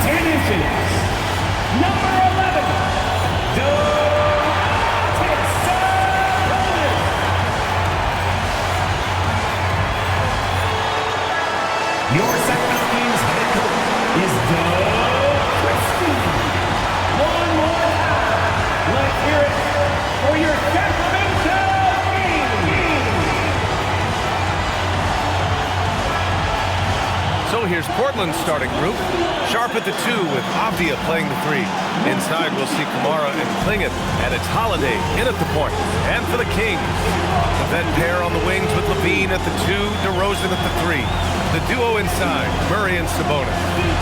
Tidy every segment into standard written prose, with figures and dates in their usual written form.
10 inches. Number 11, your Sacramento Kings head coach is one more time. Let's hear it for your Sacramento Kings. So here's Portland's starting group. Sharp at the 2 with Avdia playing the 3. Inside we'll see Kamara and Klingin, and it's Holiday in at the point. And for the Kings, the vet pair on the wings with Levine at the 2, DeRozan at the 3. The duo inside, Murray and Sabonis.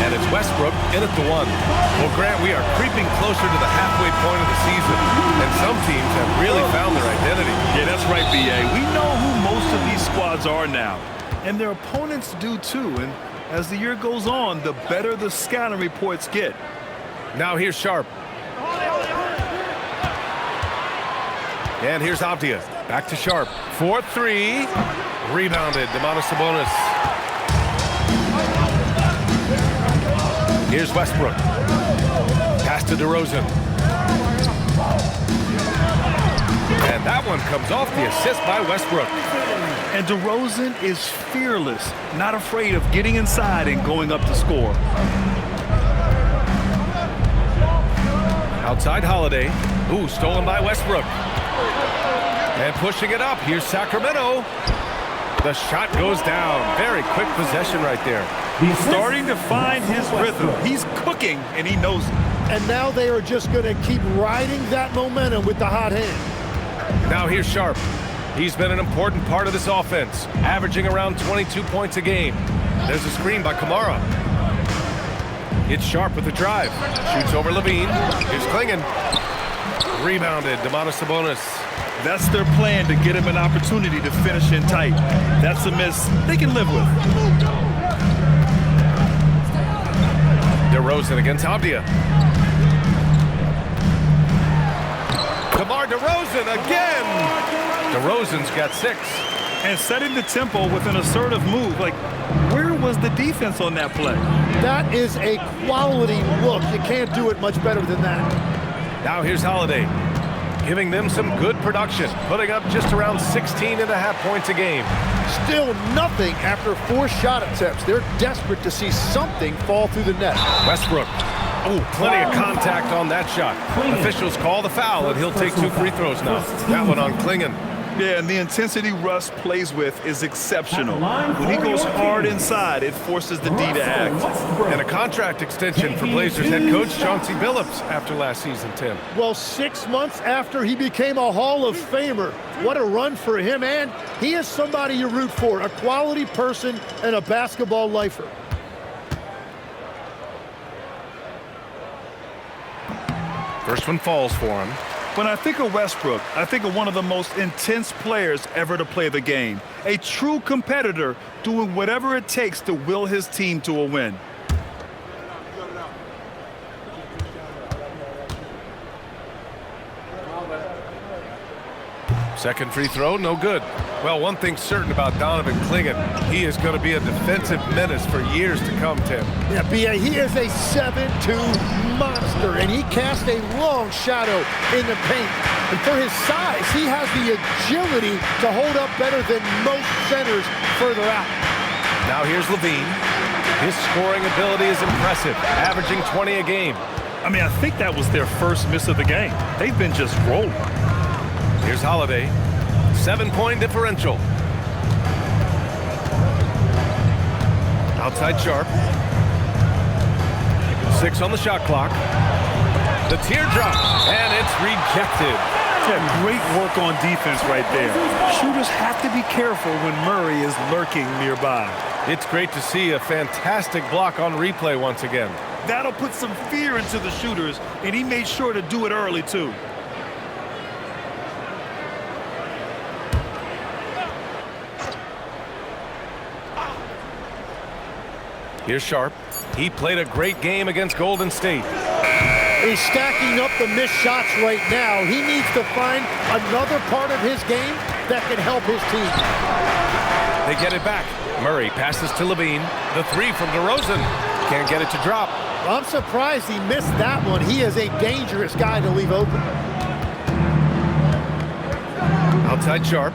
And it's Westbrook in at the 1. Well, Grant, we are creeping closer to the halfway point of the season, and some teams have really found their identity. Yeah, that's right, B.A. We know who most of these squads are now, and their opponents do too. And as the year goes on, the better the scouting reports get. Now here's Sharp. And here's Avdia. Back to Sharp. 4-3. Rebounded. Domantas Sabonis. Here's Westbrook. Pass to DeRozan. And that one comes off the assist by Westbrook. And DeRozan is fearless, not afraid of getting inside and going up to score. Outside Holiday. Ooh, stolen by Westbrook. And pushing it up. Here's Sacramento. The shot goes down. Very quick possession right there. He's starting to find his rhythm. He's cooking, and he knows it. And now they are just going to keep riding that momentum with the hot hand. Now here's Sharp. He's been an important part of this offense, averaging around 22 points a game. There's a screen by Kamara. It's Sharp with the drive. Shoots over Levine. Here's Klingin. Rebounded. Domantas Sabonis. That's their plan, to get him an opportunity to finish in tight. That's a miss they can live with. DeRozan against Avdia. DeMar DeRozan again. DeRozan's got 6. And setting the tempo with an assertive move. Like, where was the defense on that play? That is a quality look. You can't do it much better than that. Now here's Holiday, giving them some good production, putting up just around 16.5 points a game. Still nothing after 4 shot attempts. They're desperate to see something fall through the net. Westbrook. Oh, plenty of contact on that shot. Officials call the foul, and he'll take 2 free throws now. That one on Klingin. Yeah, and the intensity Russ plays with is exceptional. When he goes hard inside, it forces the D to act. And a contract extension for Blazers head coach Chauncey Billups after last season, Tim. Well, 6 months after he became a Hall of Famer. What a run for him, and he is somebody you root for, a quality person and a basketball lifer. First one falls for him. When I think of Westbrook, I think of one of the most intense players ever to play the game. A true competitor doing whatever it takes to will his team to a win. Second free throw, no good. Well, one thing's certain about Donovan Klingin. He is going to be a defensive menace for years to come, Tim. Yeah, B.A., he is a 7'2" monster, and he casts a long shadow in the paint. And for his size, he has the agility to hold up better than most centers further out. Now here's Levine. His scoring ability is impressive, averaging 20 a game. I mean, I think that was their first miss of the game. They've been just rolling. Here's Holiday. 7-point differential. Outside Sharp. 6 on the shot clock. The teardrop, and it's rejected. Yeah, great work on defense right there. Shooters have to be careful when Murray is lurking nearby. It's great to see a fantastic block on replay once again. That'll put some fear into the shooters, and he made sure to do it early, too. Here's Sharp. He played a great game against Golden State. He's stacking up the missed shots right now. He needs to find another part of his game that can help his team. They get it back. Murray passes to Levine. The 3 from DeRozan. Can't get it to drop. I'm surprised he missed that one. He is a dangerous guy to leave open. Outside Sharp.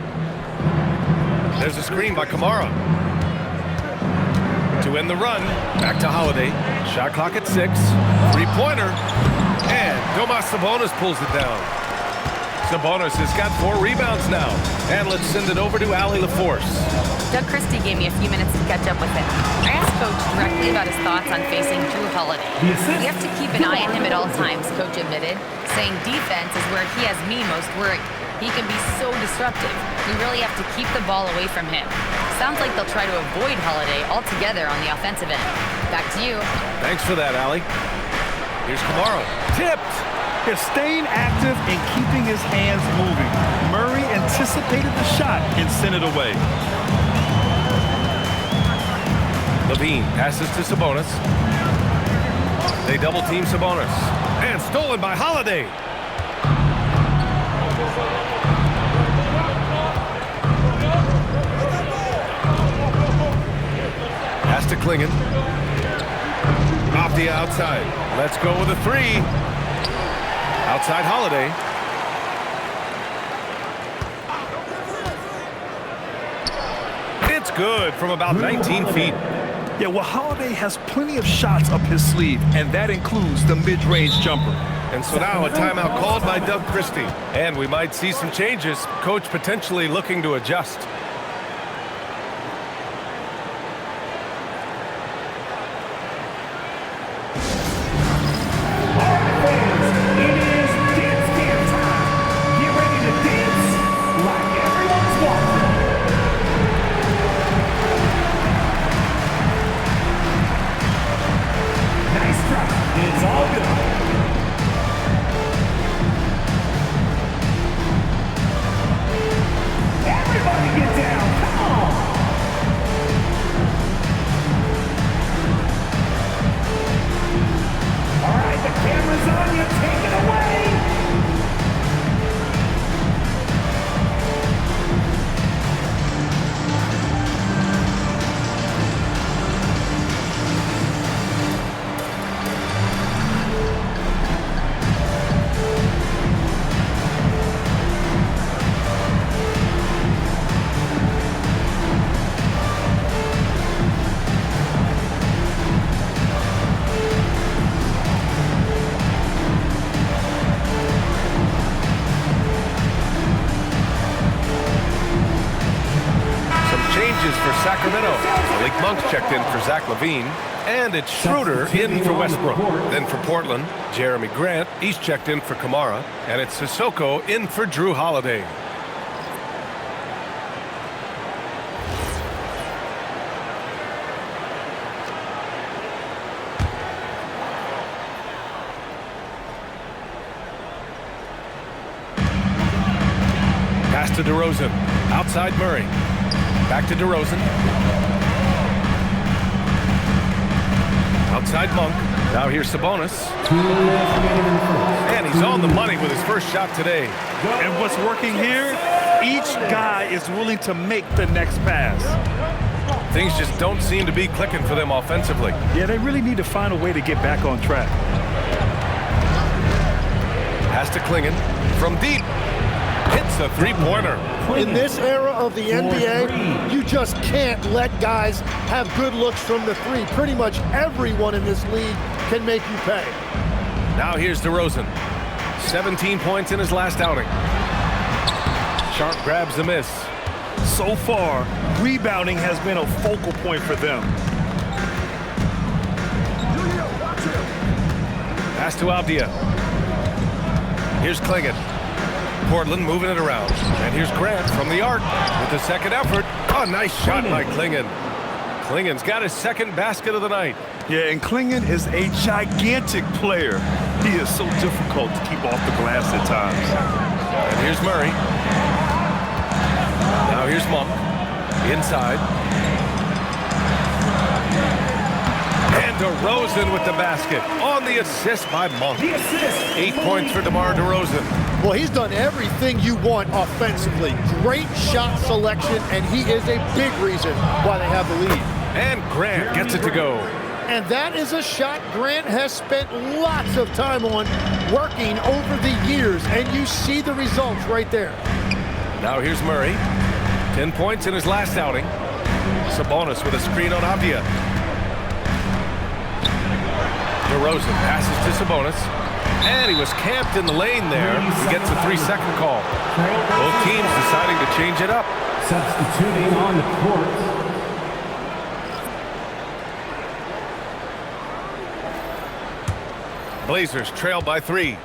There's a screen by Kamara. To end the run, back to Holiday. Shot clock at 6. Three-pointer. And Domas Sabonis pulls it down. Sabonis has got 4 rebounds now. And let's send it over to Allie LaForce. Doug Christie gave me a few minutes to catch up with him. I asked Coach directly about his thoughts on facing Drew Holiday. We have to keep an eye on him at all times, Coach admitted, saying defense is where he has me most worried. He can be so disruptive. We really have to keep the ball away from him. Sounds like they'll try to avoid Holiday altogether on the offensive end. Back to you. Thanks for that, Allie. Here's Kamara. Tipped. Is staying active and keeping his hands moving. Murray anticipated the shot and sent it away. Levine passes to Sabonis. They double-team Sabonis. And stolen by Holiday. Pass to Klingon. Off the outside. Let's go with a 3. Outside Holiday. It's good from about 19 feet. Yeah, well, Holiday has plenty of shots up his sleeve, and that includes the mid-range jumper. And so now a timeout called by Doug Christie. And we might see some changes. Coach potentially looking to adjust. For Sacramento. Malik Monk's checked in for Zach LaVine. And it's Schroeder in for Westbrook. Then for Portland, Jeremy Grant. He's checked in for Kamara. And it's Sissoko in for Drew Holiday. Pass to DeRozan. Outside Murray. Back to DeRozan. Outside Monk. Now here's Sabonis. And he's on the money with his first shot today. And what's working here? Each guy is willing to make the next pass. Things just don't seem to be clicking for them offensively. Yeah, they really need to find a way to get back on track. Pass to Klingon. From deep. Hits a three-pointer. In this era of the NBA, you just can't let guys have good looks from the 3. Pretty much everyone in this league can make you pay. Now here's DeRozan. 17 points in his last outing. Sharp grabs the miss. So far, rebounding has been a focal point for them. Pass to Avdia. Here's Klingon. Portland moving it around. And here's Grant from the arc with the second effort. Oh, nice shot by Klingon. Klingon's got his second basket of the night. Yeah, and Klingon is a gigantic player. He is so difficult to keep off the glass at times. And here's Murray. Now here's Monk. Inside. And DeRozan with the basket on the assist by Monk. 8 points for DeMar DeRozan. Well, he's done everything you want offensively. Great shot selection, and he is a big reason why they have the lead. And Grant gets it to go. And that is a shot Grant has spent lots of time on working over the years, and you see the results right there. Now here's Murray. 10 points in his last outing. Sabonis with a screen on Avdia. DeRozan passes to Sabonis. And he was camped in the lane there. He gets a 3-second call. Both teams deciding to change it up. Substituting on the court. Blazers trail by 3.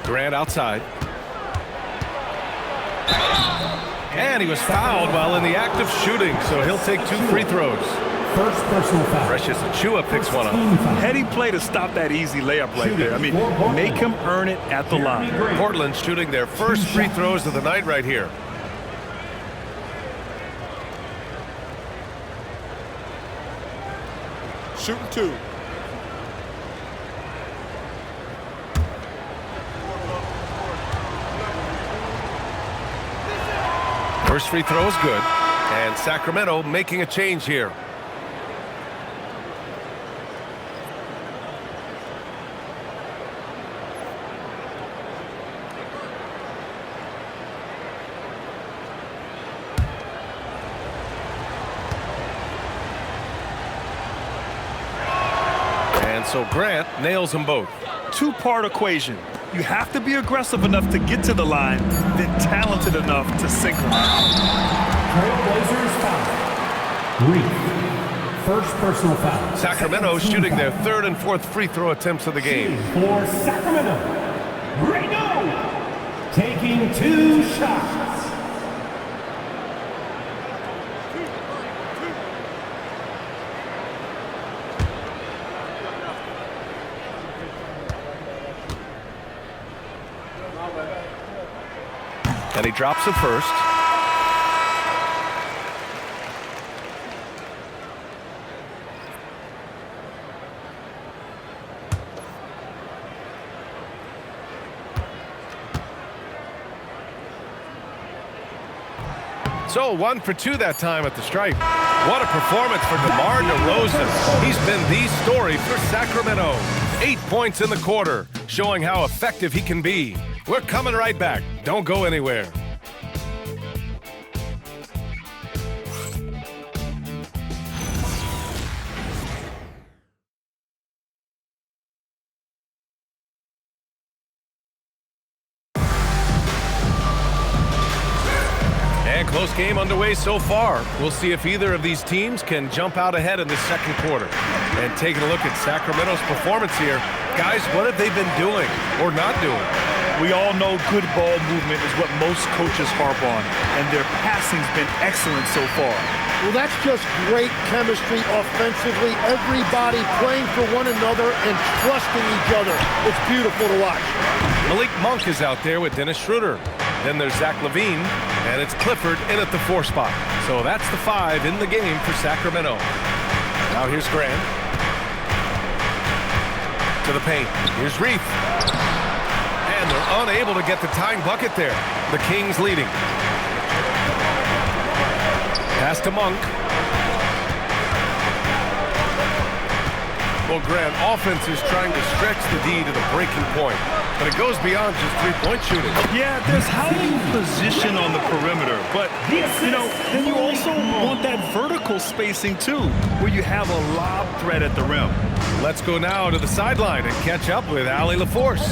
Durant outside. And he was fouled while in the act of shooting, so he'll take 2 free throws. First personal foul. Precious Achiuwa picks one up. Heady play to stop that easy layup right there. I mean, make him earn it at the line. Portland shooting their first free throws of the night right here. Shooting 2. First free throw is good. And Sacramento making a change here. And so Grant nails them both. Two-part equation. You have to be aggressive enough to get to the line, then talented enough to sink them. Trailblazers foul. Reef. First personal foul. Sacramento shooting their 3rd and 4th free throw attempts of the game. For Sacramento. Reno. Taking 2 shots. And he drops it first. So 1 for 2 that time at the stripe. What a performance for DeMar DeRozan. He's been the story for Sacramento. 8 points in the quarter, showing how effective he can be. We're coming right back. Don't go anywhere. And close game underway so far. We'll see if either of these teams can jump out ahead in the second quarter. And taking a look at Sacramento's performance here, guys, what have they been doing or not doing? We all know good ball movement is what most coaches harp on, and their passing's been excellent so far. Well, that's just great chemistry offensively. Everybody playing for one another and trusting each other. It's beautiful to watch. Malik Monk is out there with Dennis Schroeder. Then there's Zach LaVine, and it's Clifford in at the 4 spot. So that's the 5 in the game for Sacramento. Now here's Grant. To the paint. Here's Reef. And they're unable to get the tying bucket there. The Kings leading. Pass to Monk. Well, Grant, offense is trying to stretch the D to the breaking point, but it goes beyond just three-point shooting. Yeah, there's how you position on the perimeter, but, you know, then you also want that vertical spacing, too, where you have a lob threat at the rim. Let's go now to the sideline and catch up with Allie LaForce.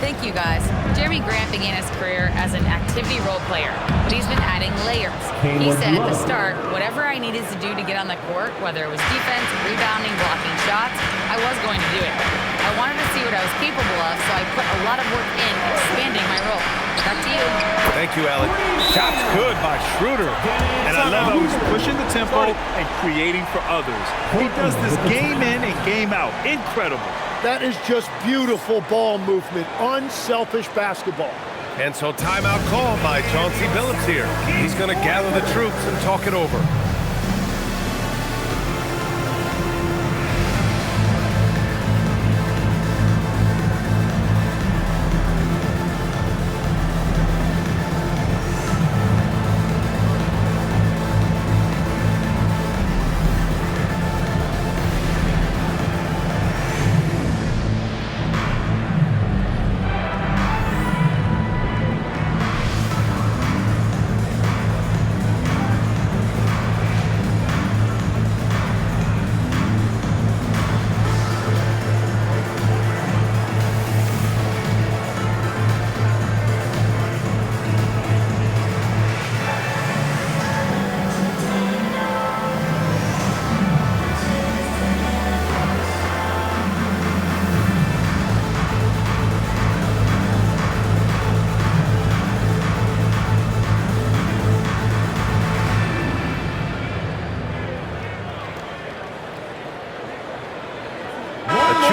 Thank you, guys. Jeremy Grant began his career as an activity role player, but he's been adding layers. He said at the start, whatever I needed to do to get on the court, whether it was defense, rebounding, blocking shots, I was going to do it. I wanted to see what I was capable of, so I put a lot of work in expanding my role. Back to you. Thank you, Allie. Shots good by Schroeder. And I love how he's pushing the tempo and creating for others. He does this game in and game out. Incredible. That is just beautiful ball movement, unselfish basketball. And so timeout called by Chauncey Billups here. He's going to gather the troops and talk it over.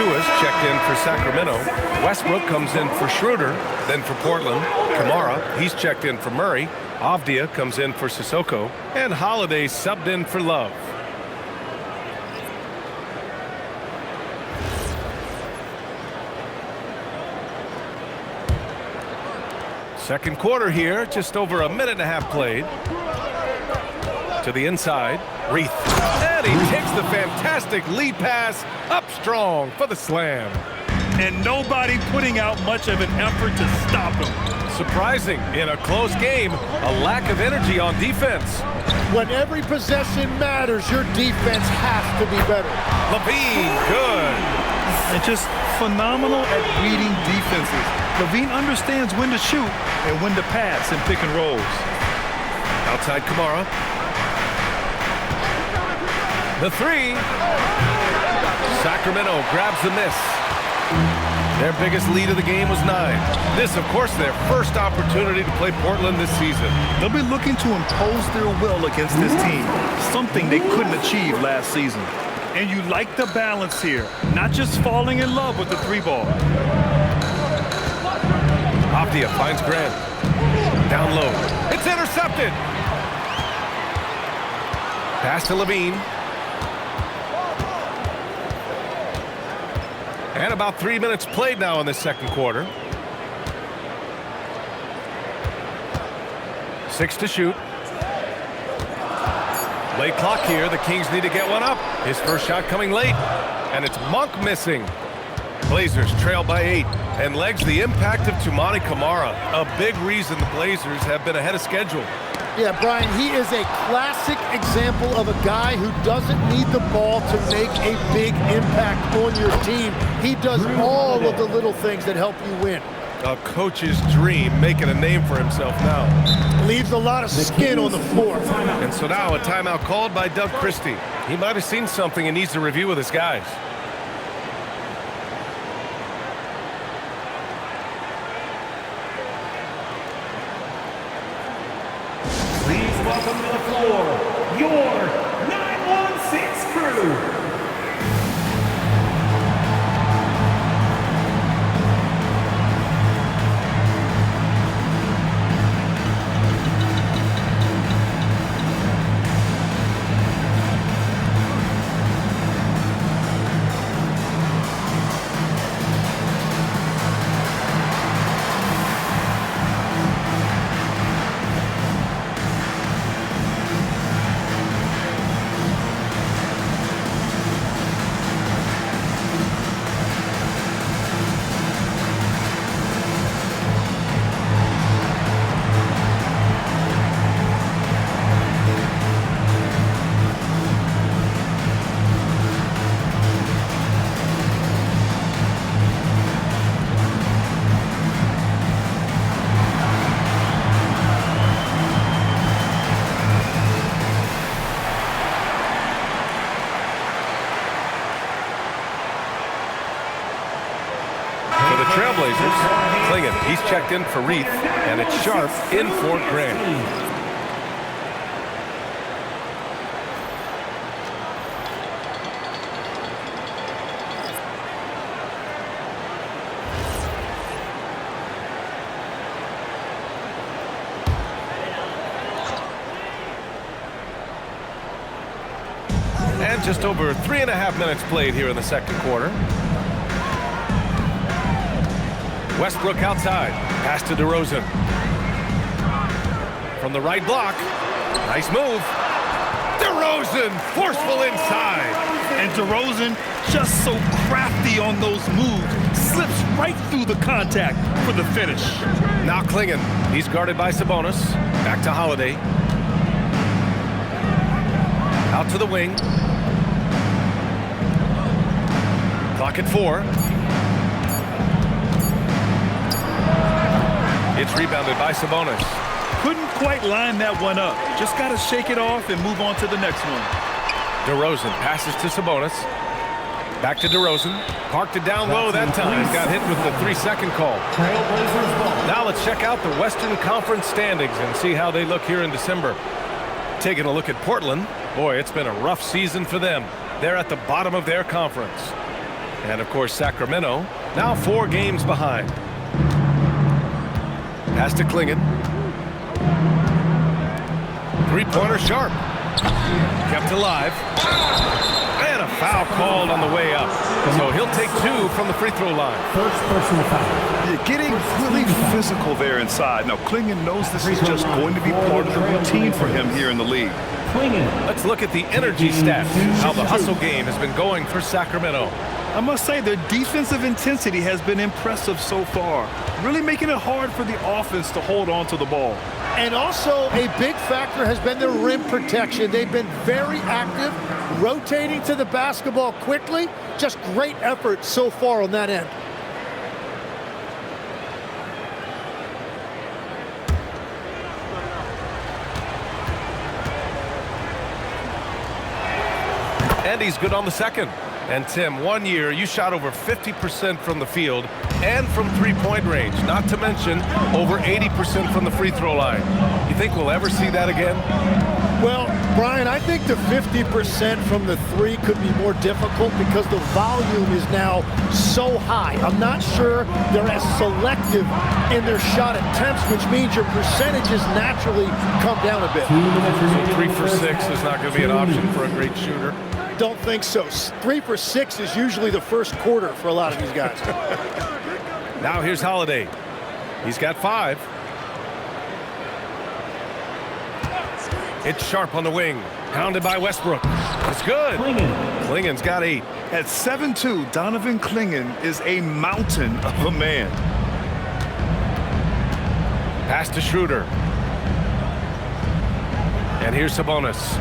Achiuwa's checked in for Sacramento. Westbrook comes in for Schroeder, then for Portland. Kamara, he's checked in for Murray. Avdia comes in for Sissoko. And Holiday subbed in for Love. Second quarter here, just over a minute and a half played. To the inside, Reith. And he takes the fantastic lead pass up strong for the slam. And nobody putting out much of an effort to stop him. Surprising in a close game, a lack of energy on defense. When every possession matters, your defense has to be better. LaVine, good. And just phenomenal at reading defenses. LaVine understands when to shoot and when to pass in pick and rolls. Outside Kamara. The three. Sacramento grabs the miss. Their biggest lead of the game was 9. This, of course, their first opportunity to play Portland this season. They'll be looking to impose their will against this team, something they couldn't achieve last season. And you like the balance here, not just falling in love with the three ball. Avdia finds Grant. Down low. It's intercepted. Pass to LaVine. And about 3 minutes played now in the second quarter. 6 to shoot. Late clock here. The Kings need to get one up. His first shot coming late. And it's Monk missing. Blazers trail by 8. And legs the impact of Toumani Camara. A big reason the Blazers have been ahead of schedule. Yeah, Brian, he is a classic example of a guy who doesn't need the ball to make a big impact on your team. He does all of the little things that help you win. A coach's dream, making a name for himself now. Leaves a lot of skin on the floor. And so now a timeout called by Doug Christie. He might have seen something and needs to review with his guys. Please welcome to the floor your 916 crew. Trailblazers, Klingon, he's checked in for Reith, and it's Sharp in for Grant. And just over 3.5 minutes played here in the second quarter. Westbrook outside. Pass to DeRozan. From the right block. Nice move. DeRozan forceful inside. And DeRozan just so crafty on those moves. Slips right through the contact for the finish. Now Klingon. He's guarded by Sabonis. Back to Holiday. Out to the wing. Clock at 4. It's rebounded by Sabonis. Couldn't quite line that one up. Just got to shake it off and move on to the next one. DeRozan passes to Sabonis. Back to DeRozan. Parked it down low that time. Got hit with the 3-second call. Trailblazers ball. Now let's check out the Western Conference standings and see how they look here in December. Taking a look at Portland. Boy, it's been a rough season for them. They're at the bottom of their conference. And, of course, Sacramento now 4 games behind. Pass to Klingon. Three-pointer Sharp. Kept alive. And a foul called on the way up. So he'll take 2 from the free throw line. First personal foul. Yeah, getting really physical there inside. Now, Klingon knows this is just going to be part of the routine for him here in the league. Let's look at the energy stats, how the hustle game has been going for Sacramento. I must say, their defensive intensity has been impressive so far, really making it hard for the offense to hold on to the ball. And also a big factor has been their rim protection. They've been very active, rotating to the basketball quickly. Just great effort so far on that end. And he's good on the second. And Tim, 1 year, you shot over 50% from the field and from three-point range, not to mention over 80% from the free throw line. You think we'll ever see that again? Well, Brian, I think the 50% from the three could be more difficult because the volume is now so high. I'm not sure they're as selective in their shot attempts, which means your percentages naturally come down a bit. So 3 for 6 is not going to be an option for a great shooter. Don't think so. 3 for 6 is usually the first quarter for a lot of these guys. Now here's Holiday. He's got 5. It's Sharp on the wing. Pounded by Westbrook. It's good. Klingon's got 8. At 7'2", Donovan Klingon is a mountain of a man. Pass to Schroeder. And here's Sabonis.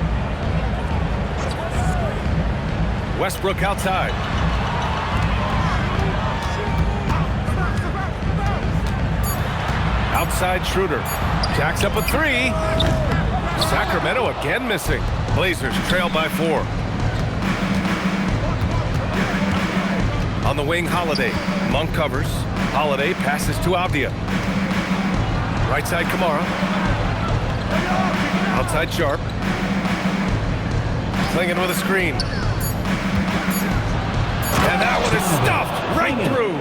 Westbrook outside. Outside Schroeder. Jacks up a 3. Sacramento again missing. Blazers trail by 4. On the wing, Holiday. Monk covers. Holiday passes to Avdia. Right side, Kamara. Outside Sharp. Klingon with a screen. And that one is stuffed right through.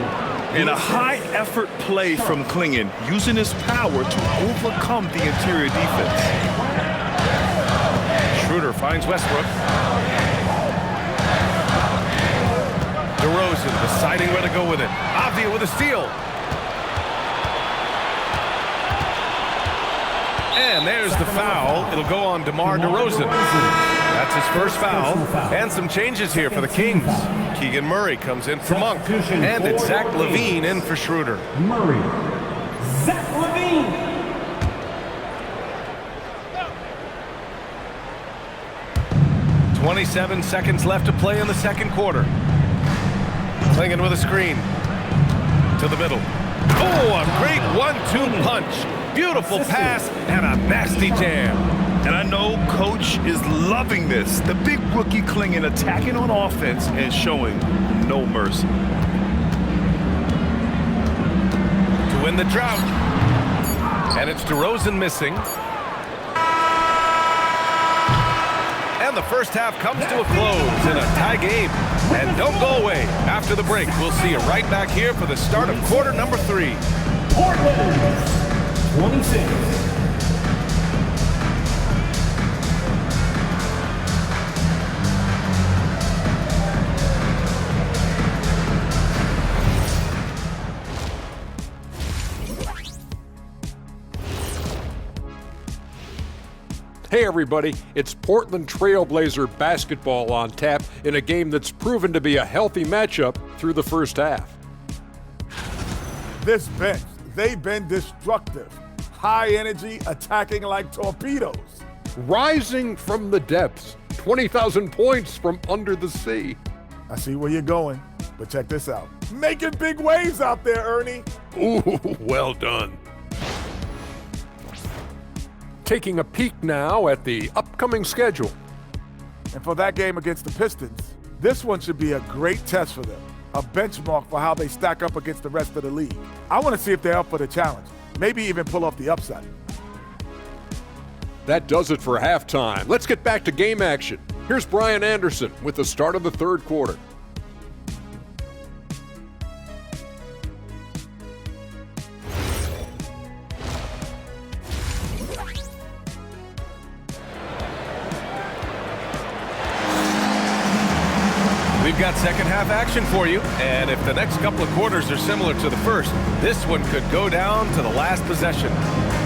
In a high-effort play from Klingon, using his power to overcome the interior defense. Schroeder finds Westbrook. DeRozan deciding where to go with it. Avdia with a steal. And there's the foul. It'll go on DeMar DeRozan. That's his first foul. And some changes here for the Kings. Keegan Murray comes in for Monk. And it's Zach LaVine in for Schroeder. Murray. Zach LaVine. 27 seconds left to play in the second quarter. Klingon with a screen. To the middle. Oh, a great 1-2 punch. Beautiful pass and a nasty jam. And I know Coach is loving this. The big rookie Klingon attacking on offense and showing no mercy. To win the drought. And it's DeRozan missing. And the first half comes to a close in a tie game. And don't go away. After the break, we'll see you right back here for the start of quarter number 3. Portland, 26. Hey everybody, it's Portland Trailblazer basketball on tap in a game that's proven to be a healthy matchup through the first half. This bench, they've been destructive. High energy, attacking like torpedoes. Rising from the depths, 20,000 points from under the sea. I see where you're going, but check this out. Making big waves out there, Ernie. Ooh, well done. Taking a peek now at the upcoming schedule. And for that game against the Pistons, this one should be a great test for them. A benchmark for how they stack up against the rest of the league. I want to see if they're up for the challenge. Maybe even pull off the upset. That does it for halftime. Let's get back to game action. Here's Brian Anderson with the start of the third quarter. got second half action for you. And if the next couple of quarters are similar to the first, this one could go down to the last possession.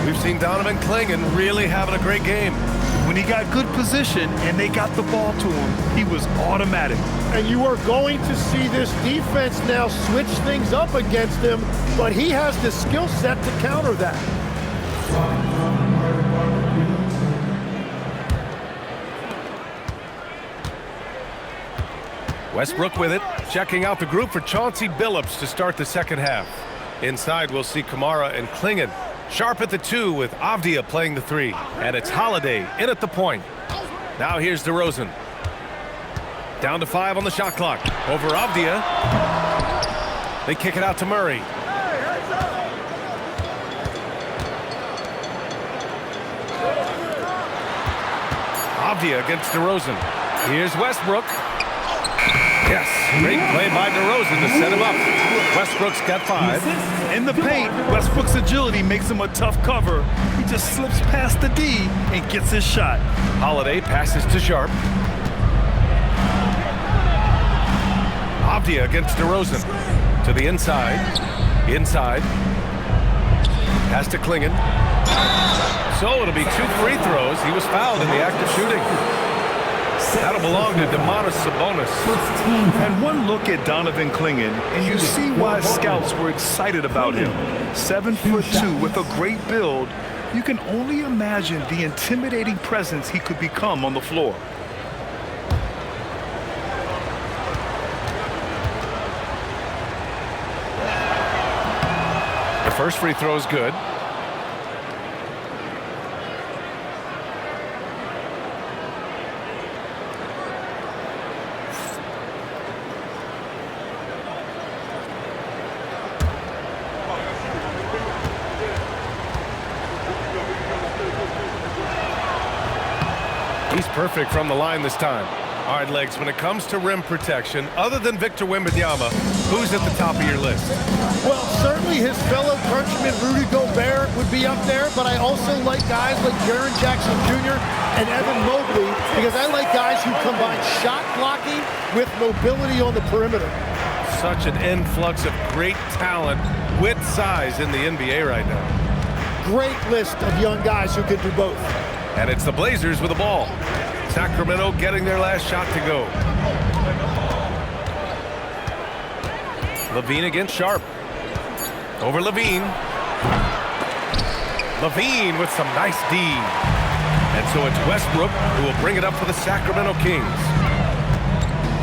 We've seen Donovan Clingan really having a great game. When he got good position and they got the ball to him, he was automatic. And you are going to see this defense now switch things up against him, but he has the skill set to counter that. Westbrook with it, checking out the group for Chauncey Billups to start the second half. Inside, we'll see Kamara and Clingan. Sharp at the 2 with Avdia playing the 3. And it's Holiday in at the point. Now here's DeRozan. Down to 5 on the shot clock. Over Avdia. They kick it out to Murray. Avdia against DeRozan. Here's Westbrook. Yes, great play by DeRozan to set him up. Westbrook's got 5. In the paint, Westbrook's agility makes him a tough cover. He just slips past the D and gets his shot. Holiday passes to Sharp. Avdia against DeRozan. To the inside. Inside. Pass to Clingan. So it'll be 2 free throws. He was fouled in the act of shooting. That'll belong to Domantas Sabonis. And one look at Donovan Clingan, and you see why scouts were excited about him. 7'2" with a great build. You can only imagine the intimidating presence he could become on the floor. The first free throw is good. He's perfect from the line this time. All right, Legs, when it comes to rim protection, other than Victor Wembanyama, who's at the top of your list? Well, certainly his fellow countryman Rudy Gobert would be up there, but I also like guys like Jaren Jackson Jr. and Evan Mobley because I like guys who combine shot blocking with mobility on the perimeter. Such an influx of great talent with size in the NBA right now. Great list of young guys who can do both. And it's the Blazers with the ball. Sacramento getting their last shot to go. Levine against Sharp. Over Levine. Levine with some nice D. And so it's Westbrook who will bring it up for the Sacramento Kings.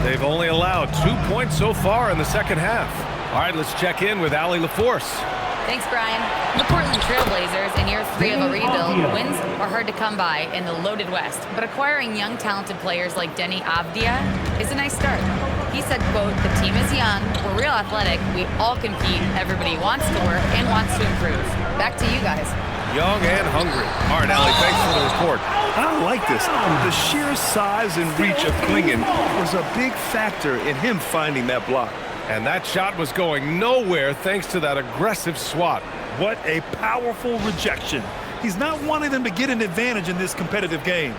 They've only allowed 2 points so far in the second half. All right, let's check in with Allie LaForce. Thanks, Brian. The Portland Trailblazers, in year 3 of a rebuild, wins are hard to come by in the loaded West. But acquiring young, talented players like Denny Avdia is a nice start. He said, quote, "The team is young, we're real athletic, we all compete, everybody wants to work and wants to improve." Back to you guys. Young and hungry. All right, Allie, thanks for the report. I like this. The sheer size and reach of Clingan was a big factor in him finding that block. And that shot was going nowhere thanks to that aggressive swat. What a powerful rejection. He's not wanting them to get an advantage in this competitive game.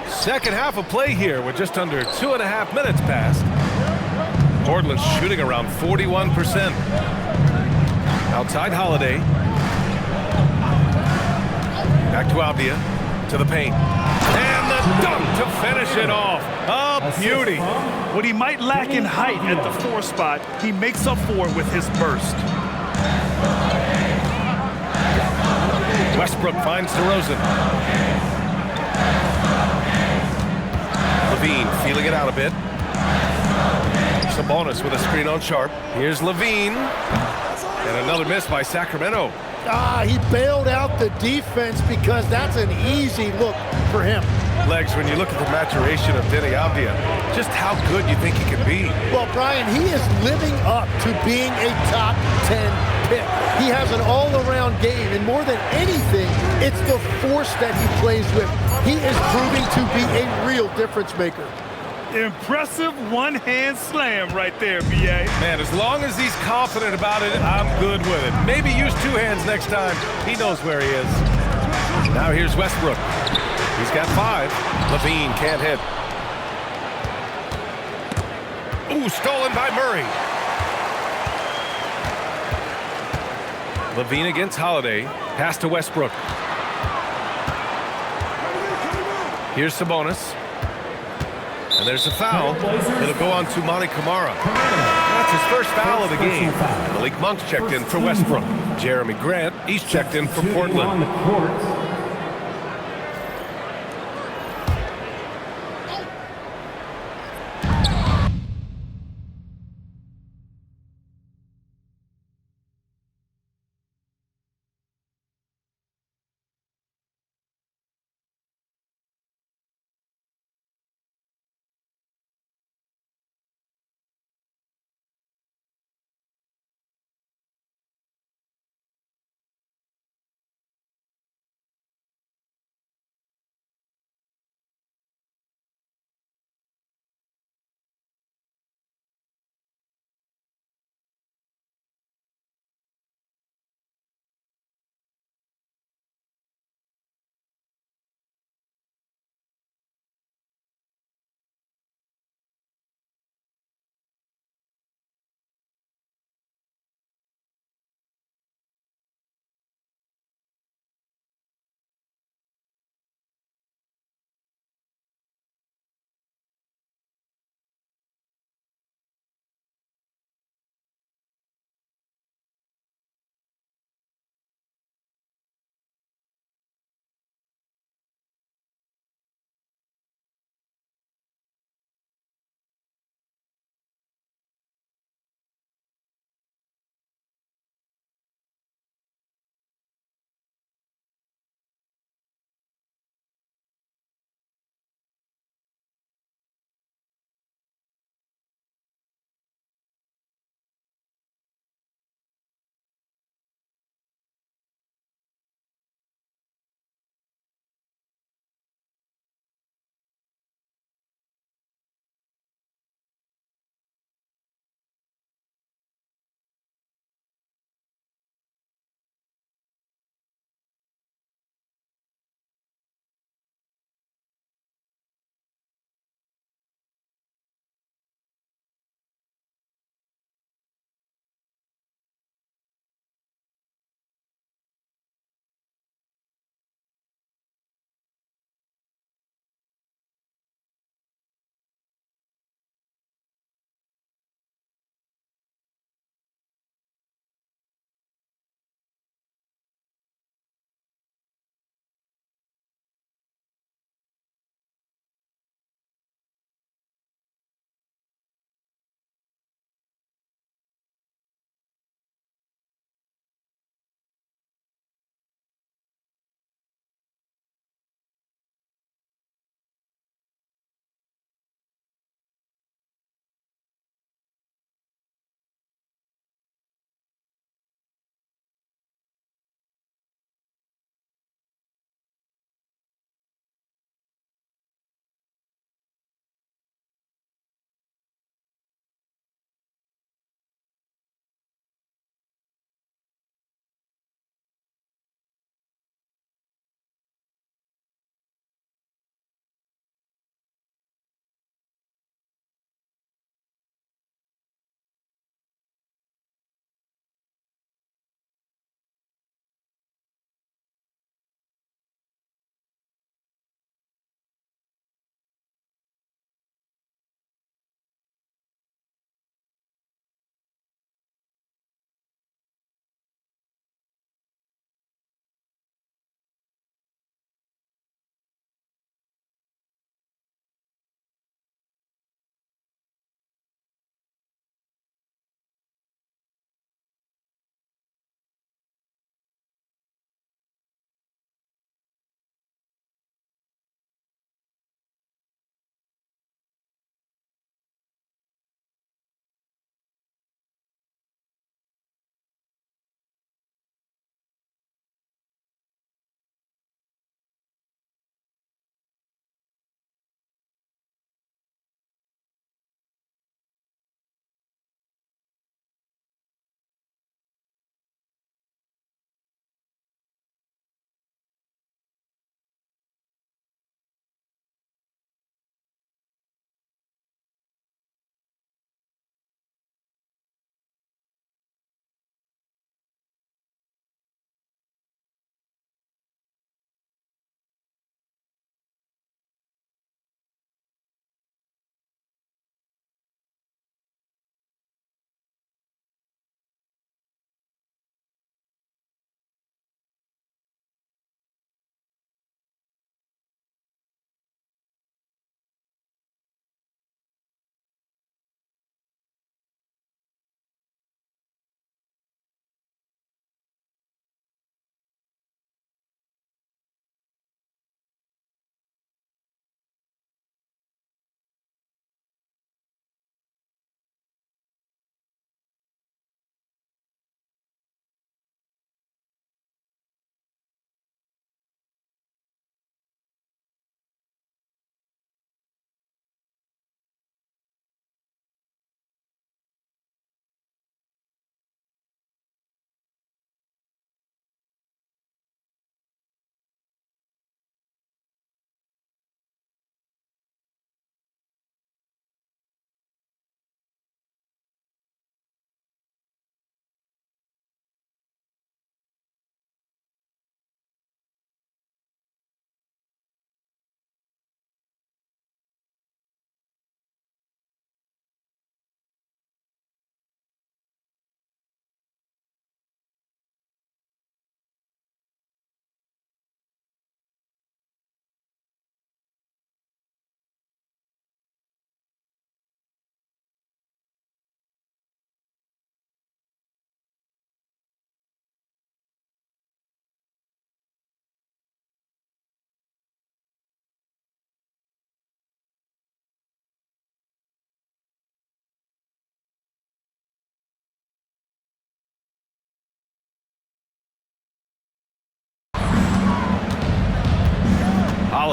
Second half of play here with just under 2.5 minutes passed. Portland's shooting around 41%. Outside Holiday. Back to Avdia. To the paint. And the dunk to finish it off. A beauty. What he might lack in height at the 4 spot, he makes up for it with his burst. Westbrook finds DeRozan. Levine feeling it out a bit. Sabonis with a screen on Sharp. Here's Levine. And another miss by Sacramento. He bailed out the defense because that's an easy look for him. Legs, when you look at the maturation of Denny Avdia, just how good you think he can be. Well, Brian, he is living up to being a top 10 pick. He has an all-around game, and more than anything, it's the force that he plays with. He is proving to be a real difference maker. Impressive one-hand slam right there, B.A. Man, as long as he's confident about it, I'm good with it. Maybe use 2 hands next time. He knows where he is. Now here's Westbrook. He's got 5. Levine can't hit. Ooh, stolen by Murray. Levine against Holiday. Pass to Westbrook. Here's Sabonis. And there's a foul. It'll go on to Monty Kamara. That's his first foul of the game. Malik Monk's checked in for Westbrook. Jeremy Grant, he's checked in for Portland.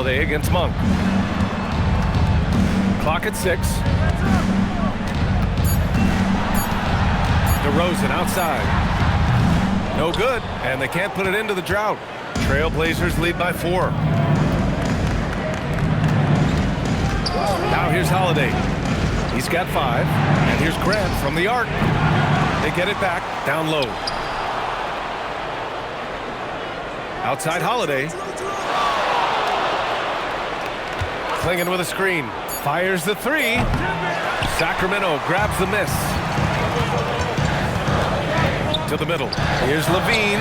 Holiday against Monk. Clock at 6. DeRozan outside. No good, and they can't put it into the drought. Trailblazers lead by 4. Now here's Holiday. He's got 5, and here's Grant from the arc. They get it back, down low. Outside Holiday. Clingan with a screen. Fires the 3. Sacramento grabs the miss. To the middle. Here's Levine.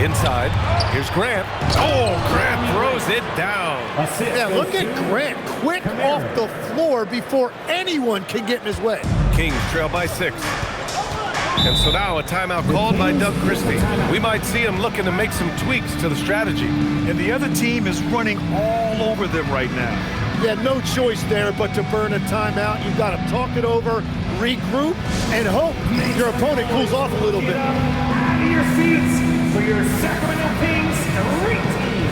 Inside. Here's Grant. Oh, Grant throws it down. Yeah, look at Grant. Quick off the floor before anyone can get in his way. Kings trail by 6. And so now a timeout called by Doug Christie. We might see him looking to make some tweaks to the strategy. And the other team is running all over them right now. Yeah, no choice there but to burn a timeout. You've got to talk it over, regroup, and hope your opponent cools off a little bit. Have your seats for your Sacramento Kings Street Team.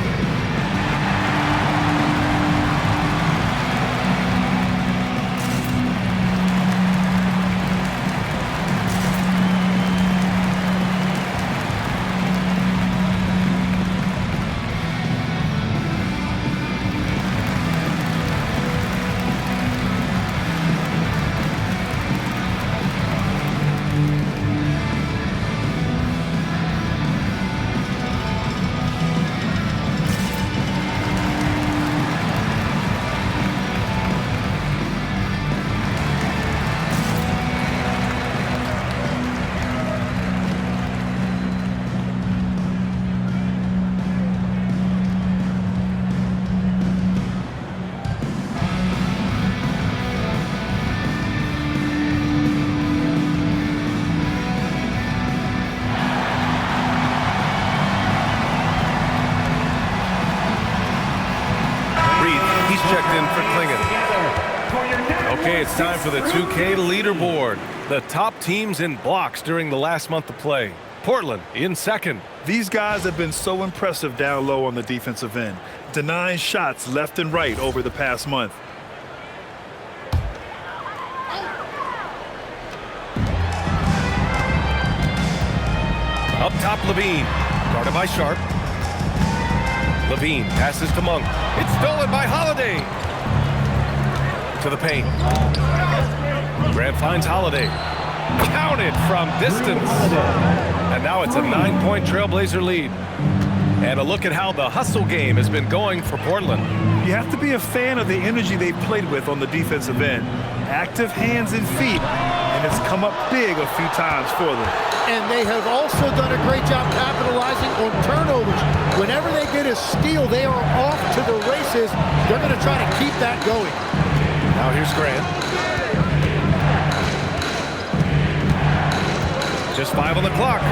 Checked in for Klingan. Okay, it's time for the 2K leaderboard. The top teams in blocks during the last month of play. Portland in second. These guys have been so impressive down low on the defensive end, denying shots left and right over the past month. Up top, Levine. Guarded by Sharp. Levine passes to Monk. It's stolen by Holiday. To the paint. Grant finds Holiday. Counted from distance. And now it's a 9-point Trailblazer lead. And a look at how the hustle game has been going for Portland. You have to be a fan of the energy they've played with on the defensive end. Active hands and feet, and it's come up big a few times for them. And they have also done a great job capitalizing on turnovers. Whenever they get a steal, they are off to the races. They're going to try to keep that going. Now here's Grant. Just 5 on the clock.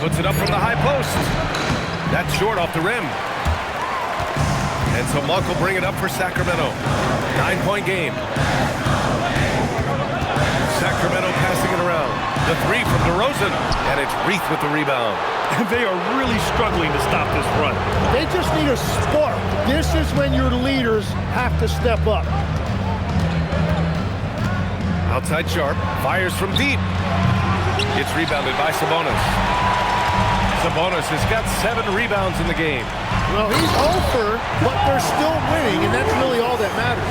Puts it up from the high post. That's short off the rim. And so Monk will bring it up for Sacramento. 9-point game. Sacramento passing it around. The 3 from DeRozan. And it's Reith with the rebound. They are really struggling to stop this run. They just need a spark. This is when your leaders have to step up. Outside Sharp. Fires from deep. It's rebounded by Sabonis. Sabonis has got 7 rebounds in the game. Well, he's over, but they're still winning, and that's really all that matters.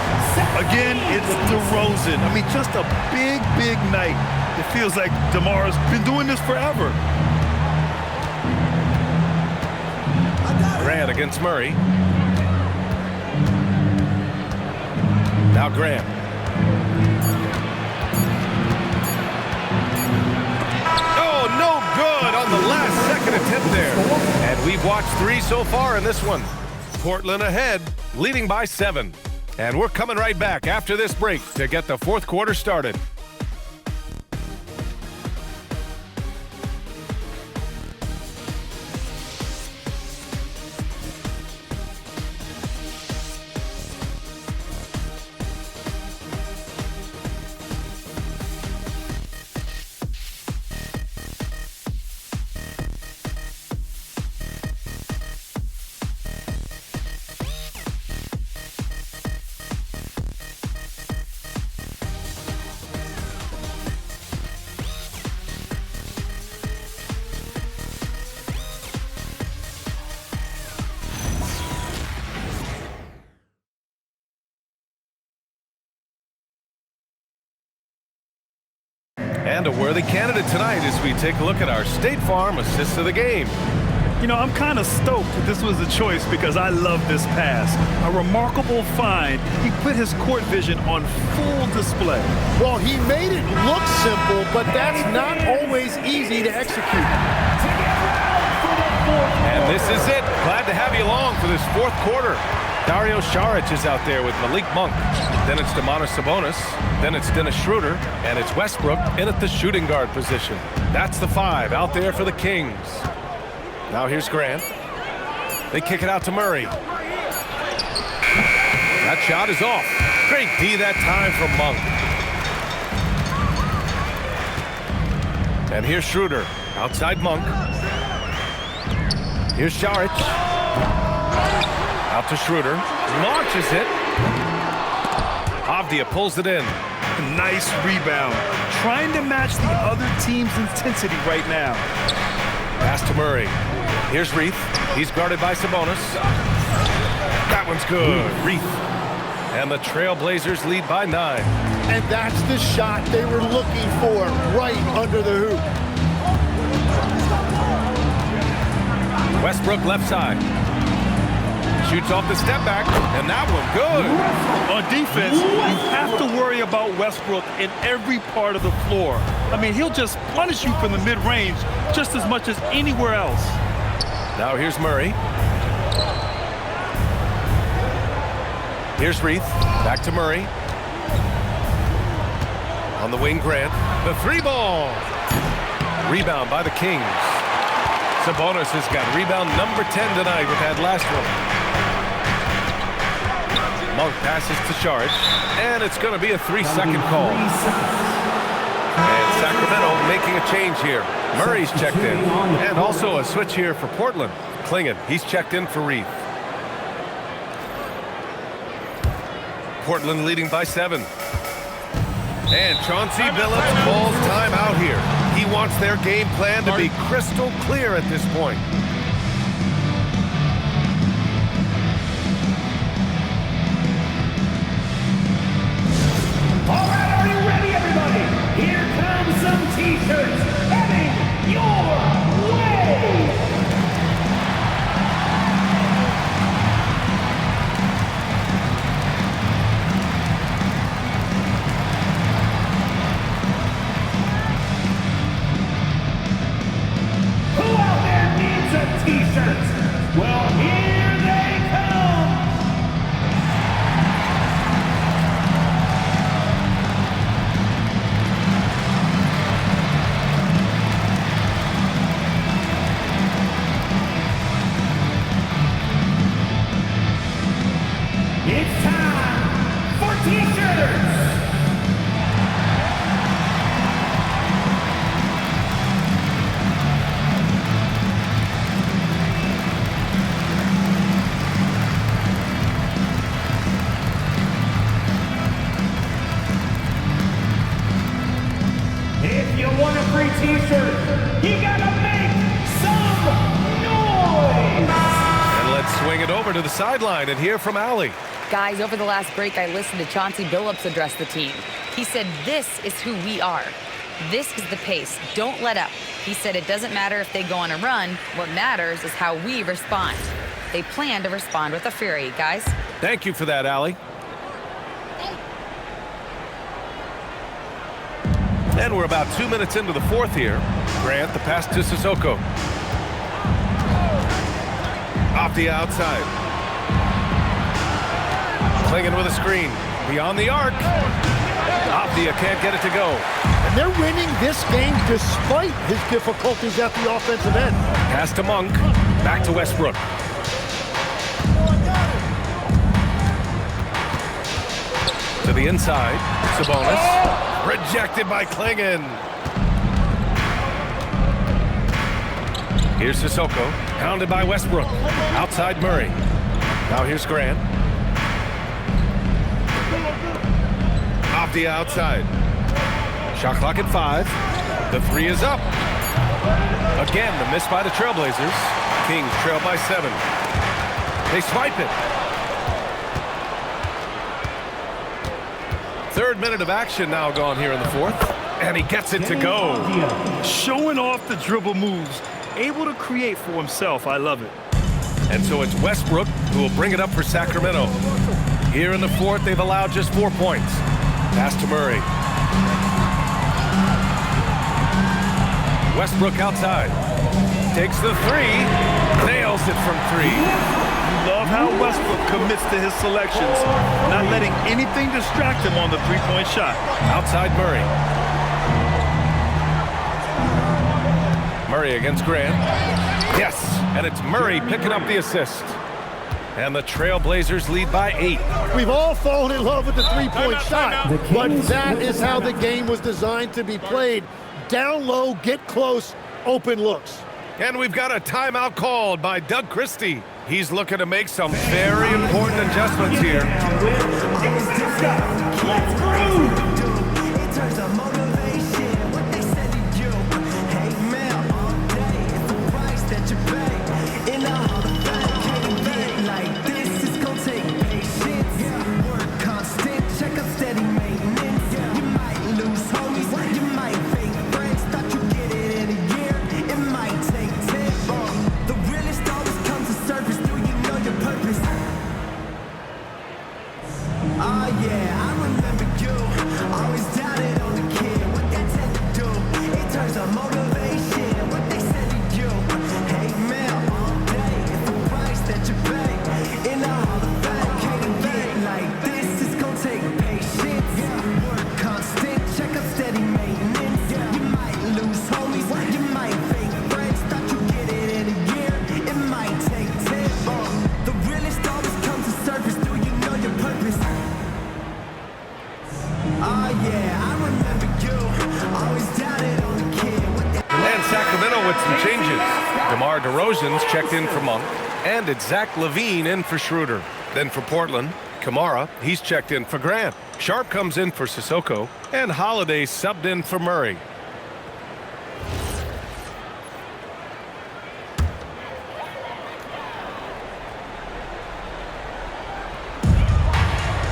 Again, it's DeRozan. I mean, just a big, big night. It feels like DeMar's been doing this forever. Grant against Murray. Now Grant. Oh, no good on the last second attempt there. And we've watched 3 so far in this one. Portland ahead, leading by 7. And we're coming right back after this break to get the 4th quarter started. And a worthy candidate tonight as we take a look at our State Farm assist of the game. You know, I'm kind of stoked that this was the choice because I love this pass. A remarkable find. He put his court vision on full display. Well, he made it look simple, but that's not always easy to execute. And this is it. Glad to have you along for this fourth quarter. Dario Saric is out there with Malik Monk. Then it's Domantas Sabonis. Then it's Dennis Schroeder. And it's Westbrook in at the shooting guard position. That's the 5 out there for the Kings. Now here's Grant. They kick it out to Murray. That shot is off. Great D that time from Monk. And here's Schroeder. Outside Monk. Here's Saric. Out to Schroeder. Launches it. Avdia pulls it in. Nice rebound. Trying to match the other team's intensity right now. Pass to Murray. Here's Reith. He's guarded by Sabonis. That one's good. Reith. And the Trailblazers lead by 9. And that's the shot they were looking for, right under the hoop. Westbrook left side. Shoots off the step back, and that one good. On defense, you have to worry about Westbrook in every part of the floor. I mean, he'll just punish you from the mid-range just as much as anywhere else. Now here's Murray. Here's Reith. Back to Murray. On the wing, Grant. The 3-ball. Rebound by the Kings. Sabonis has got rebound number 10 tonight with that last one. Monk passes to Saric, and it's going to be a 3-second call. And Sacramento making a change here. Murray's checked in, and also a switch here for Portland. Klingon, he's checked in for Reith. Portland leading by 7. And Chauncey Billups calls time out here. He wants their game plan to be crystal clear at this point. All right, are you ready, everybody? Here comes some T-shirts heading your way. Who out there needs a T-shirt? Well, here they come. It's time for T-shirts! If you want a free T-shirt, you gotta make some noise! And let's swing it over to the sideline and hear from Allie. Guys, over the last break, I listened to Chauncey Billups address the team. He said, this is who we are. This is the pace. Don't let up. He said it doesn't matter if they go on a run. What matters is how we respond. They plan to respond with a fury, guys. Thank you for that, Allie. And we're about 2 minutes into the fourth here. Grant, the pass to Sissoko. Off the outside. Klingon with a screen. Beyond the arc. Avdia can't get it to go. And they're winning this game despite his difficulties at the offensive end. Pass to Monk. Back to Westbrook. To the inside. Sabonis. Rejected by Klingon. Here's Sissoko. Hounded by Westbrook. Outside Murray. Now here's Grant. Off the outside. Shot clock at 5. The 3 is up. Again, the miss by the Trailblazers. Kings trail by 7. They swipe it. Third minute of action now gone here in the fourth. And he gets it to go. Showing off the dribble moves. Able to create for himself. I love it. And so it's Westbrook who will bring it up for Sacramento. Here in the fourth, they've allowed just 4 points. Pass to Murray. Westbrook outside. Takes the three. Nails it from three. Love how Westbrook commits to his selections, not letting anything distract him on the three-point shot. Outside Murray. Murray against Grant. Yes, and it's Murray picking up the assist. And the Trailblazers lead by 8. We've all fallen in love with the three-point shot, but that is how the game was designed to be played. Down low, get close, open looks. And we've got a timeout called by Doug Christie. He's looking to make some very important adjustments here. Let's groove! DeRozan's checked in for Monk, and it's Zach LaVine in for Schroeder. Then for Portland, Kamara, he's checked in for Grant. Sharp comes in for Sissoko, and Holiday subbed in for Murray.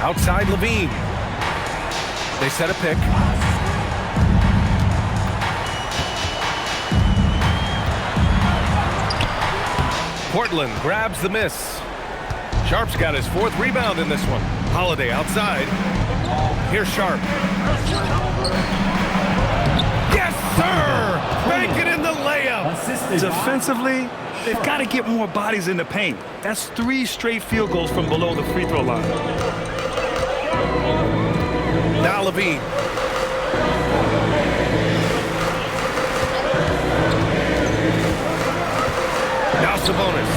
Outside LaVine. They set a pick. Portland grabs the miss. Sharp's got his 4th rebound in this one. Holiday outside. Here's Sharp. Yes, sir! Bank it in the layup. Defensively, they've got to get more bodies in the paint. That's 3 straight field goals from below the free throw line. Now LaVine. Now Sabonis.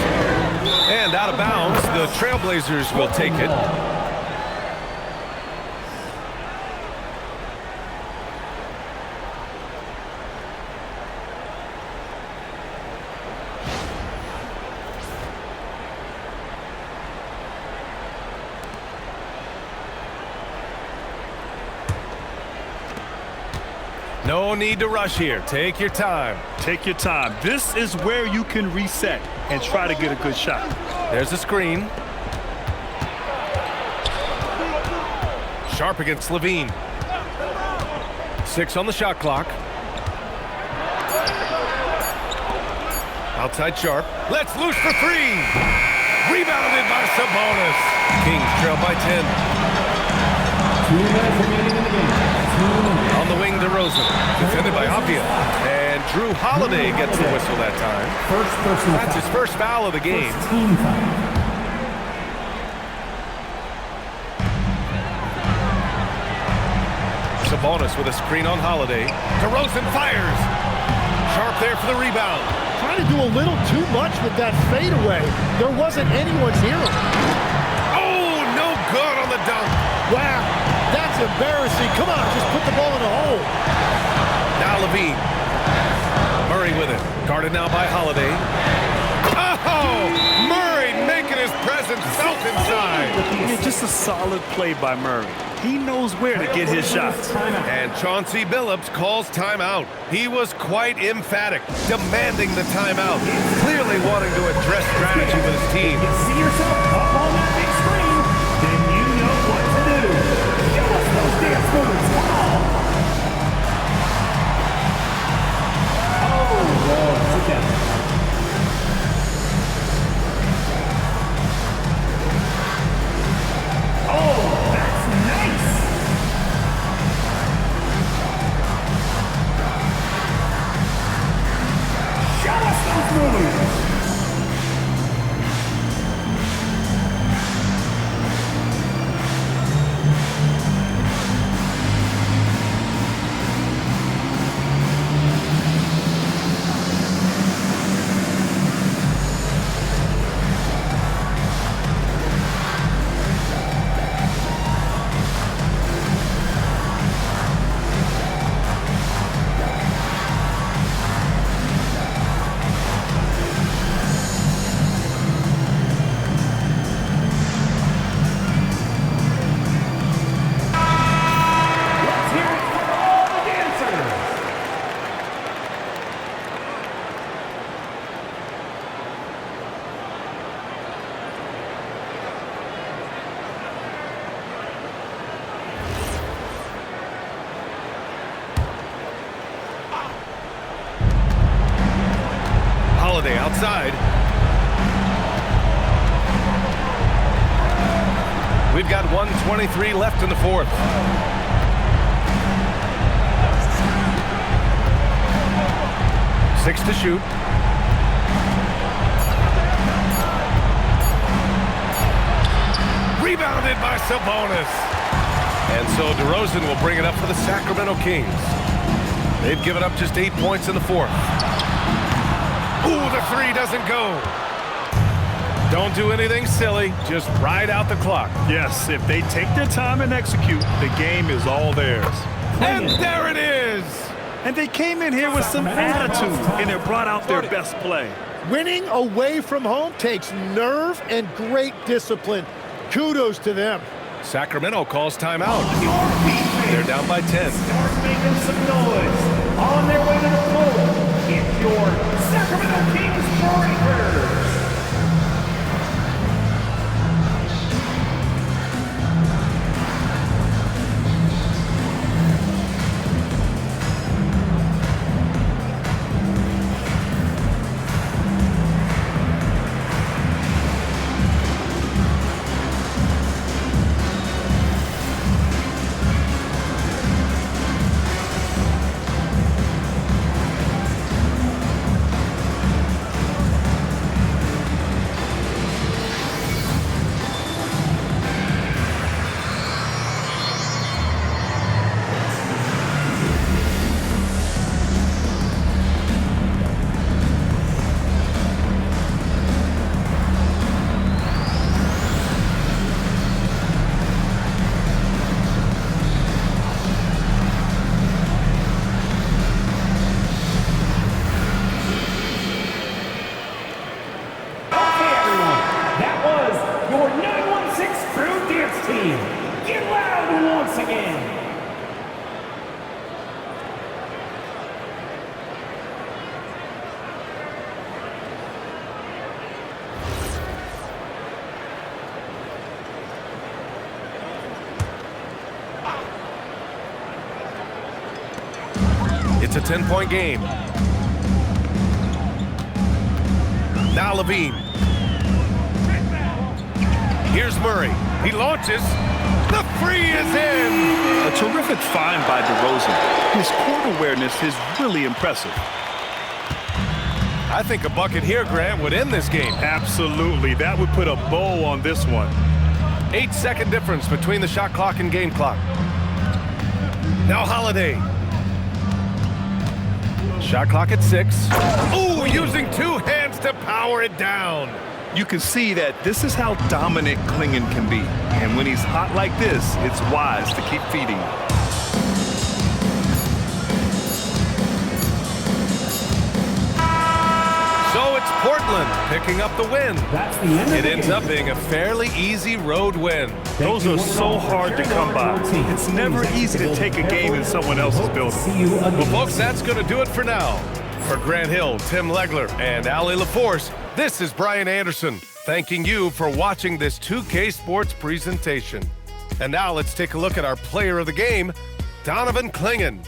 And out of bounds, the Trailblazers will take it. No need to rush here. Take your time. Take your time. This is where you can reset and try to get a good shot. There's a screen. Sharp against LaVine. 6 on the shot clock. Outside Sharp. Let's loose for 3. Rebounded by Sabonis. Kings trail by 10. 2 minutes remaining in the game. On the wing, DeRozan, defended by Avdia. And Drew Holiday gets the whistle that time. That's his first foul of the game. Team foul. Sabonis with a screen on Holiday. DeRozan fires. Sharp there for the rebound. Trying to do a little too much with that fadeaway. There wasn't anyone near him. Oh, no good on the dunk. Wow, that's embarrassing. Come on, just put the ball in the hole. Now LaVine. Murray with it. Guarded now by Holiday. Oh! Murray making his presence felt inside. Yeah, just a solid play by Murray. He knows where to get his shots. And Chauncey Billups calls timeout. He was quite emphatic, demanding the timeout. Clearly wanting to address strategy with his team. You see yourself up on that big screen, then you know what to do. Show us those dance moves. side. We've got 1:23 left in the fourth. Six to shoot. Rebounded by Sabonis. And so DeRozan will bring it up for the Sacramento Kings. They've given up just 8 points in the fourth. Ooh, the three doesn't go. Don't do anything silly. Just ride out the clock. Yes, if they take their time and execute, the game is all theirs. And there it is. And they came in here with some attitude, and it brought out their best play. Winning away from home takes nerve and great discipline. Kudos to them. Sacramento calls timeout. They're down by 10. Start making some noise. On their way to the floor, it's your Sacramento Kings Breakers. Get loud once again. It's a 10-point game. Now Levine. Here's Murray. He launches. The three is in. A terrific find by DeRozan. His court awareness is really impressive. I think a bucket here, Grant, would end this game. Absolutely. That would put a bow on this one. 8-second difference between the shot clock and game clock. Now Holiday. Shot clock at 6. Ooh, using two hands to power it down. You can see that this is how dominant Clingan can be. And when he's hot like this, it's wise to keep feeding. So it's Portland picking up the win. That's the end of It the ends game. up being a fairly easy road win. Those are so hard to come by. It's never easy to take a game in someone else's building. See you again. Well, folks, that's going to do it for now. For Grant Hill, Tim Legler, and Ali LaForce, this is Brian Anderson, thanking you for watching this 2K Sports presentation. And now let's take a look at our player of the game, Donovan Clingan.